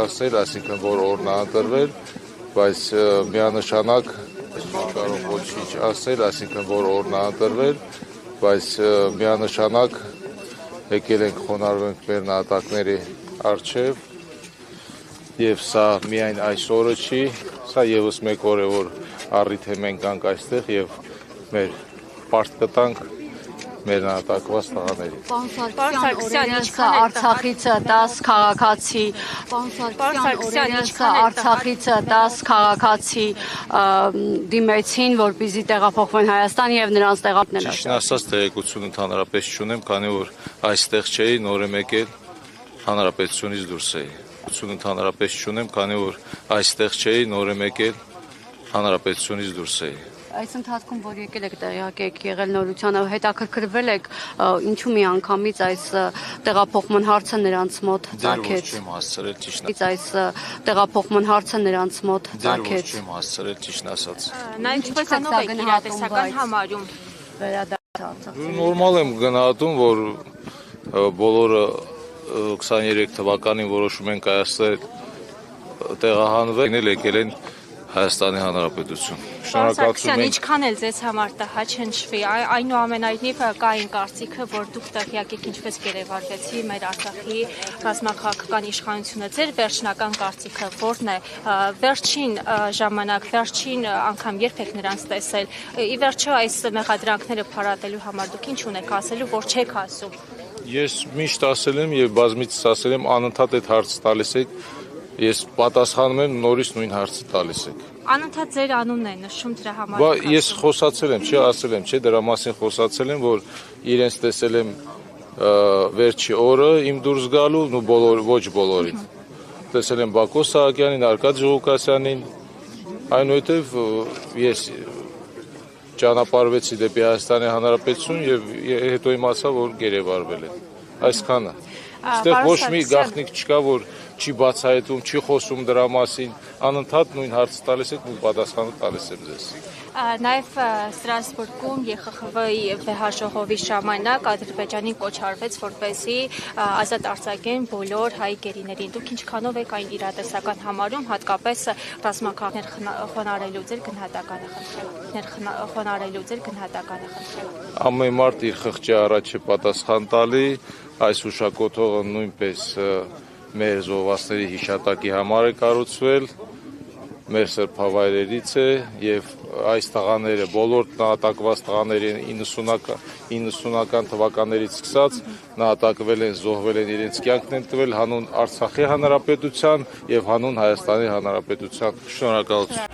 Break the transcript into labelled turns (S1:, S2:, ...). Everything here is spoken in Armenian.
S1: ասել, այսինքն որ օրն է ընտրվել, բայց միանշանակ կարող ոչինչ ասել, այսինքն որ օրն է ընտրվել, բայց միանշանակ եկել ենք խոնարհվենք մեր նահատակների առջև եւ սա միայն այս օրը չի, սա եւս մեկ օր է, որ առիթ է մենք գանք այստեղ եւ մեր պարտ կտանք մեր նահատակված տղաներին։
S2: Պարոն Սարգսյան, ինչքան Արցախից 10 քաղաքացի, դիմեցին, որպեսզի տեղափոխվեն Հայաստան եւ նրանց տեղափոխել։
S1: Ճիշտն ասած, տեղեկություն ընդհանրապես չունեմ, քանի որ այստեղ չէի, նոր եմ եկել, հանրապետությունից դուրս էի։ Ընդհանրապես չունեմ, քանի որ այստեղ չէի, նոր եմ եկել, հանրապետությունից դուրս էի։
S2: Այս ընթացքում, որ եկել եք տեղյակ եք եղել նորությանը, հետաքրքրվել եք ինչու մի անգամից այս տեղափոխման հարցը նրանց մոտ ծագեց։
S1: Դեռ ոչ չեմ հասցրել ճիշտ։
S2: Այս տեղափոխման հարցը նրանց մոտ
S1: Դեռ ոչ
S2: ծագեց։
S1: չեմ հասցրել ճիշտ ասած։
S3: Նա ինչպես եք իրատեսական համարում։
S1: Նորմալ եմ գնահատում, որ բոլորը 23 թվականին որոշում են կայացնել տեղահանվել, եկել են Հայաստանի Հանրապետություն։
S3: Շնորհակալություն։ Ինչքան էլ ձեզ համար տհաճ հնչվի, այնուամենայնիվ կային կարծիքը, որ դուք տեղյակ եք ինչպես գերեվարվեցի մեր Արցախի ռազմաքաղաքական իշխանությունը։ Ձեր վերջնական կարծիքը ո՞րն է։ Վերջին ժամանակ, վերջին անգամ երբ եք նրանց տեսել։ Ի վերջո այս մեղադրանքները փարատելու համար դուք ինչ ունեք ասելու, որ չեք ասում։
S1: Ես միշտ ասել եմ եւ բազմիցս ասել եմ, անընդհատ այդ հարցը տալիս եք։ Ես պատասխանում եմ, նորից նույն հարցը տալիս եք։
S3: Անընդհատ ձեր անունն է նշում դրա համար։
S1: Ես խոսացել եմ, չէ, ասել եմ, չէ, դրա մասին խոսացել եմ, որ իրենց տեսել եմ վերջի օրը իմ դուրս գալու, ոչ բոլորին։ Տեսել եմ Բակո Սահակյանին, Արկադի Ժողովկասյանին, այնուհետև ես ճանապարհվեցի դեպի Հայաստանի Հանրապետություն եւ հետո իմացա, որ գերեվարվել են։ Այսքանը։ Այստեղ ոչ մի գաղտնիք չկա, որ չի բացահայտում, չի խոսում դրա մասին, անընդհատ նույն հարցը տալիս եք, նույն պատասխանը տալիս եմ ձեզ։
S3: Նաև Ստրասբուրգում ԵԽԽՎ-ի վեհաժողովի ժամանակ Ադրբեջանին կոչ արվեց, որպեսզի ազատ արձակեն բոլոր հայ գերիներին։ Դուք ինչքանով եք այն իրատեսական համարում, հատկապես ռազմաքաղաքներ խոնարհելու ձեր գնահատականը խնդրեմ։
S1: Ամեն մարդ իր խղճի առաջ է պատասխան տալի, այս հուշակոթողը նույնպես մեր զոհվածների հիշատակի համար է կառուցվել, մեր սրբավայրերից է եւ այս տղաները, բոլոր նահատակված տղաները 90-ական թվականներից սկսած նահատակվել են, զոհվել են, իրենց կյանքն են տվել հանուն Արցախի Հանրապետության եւ հանուն Հայաստանի Հանրապետության։ Շնորհակալություն։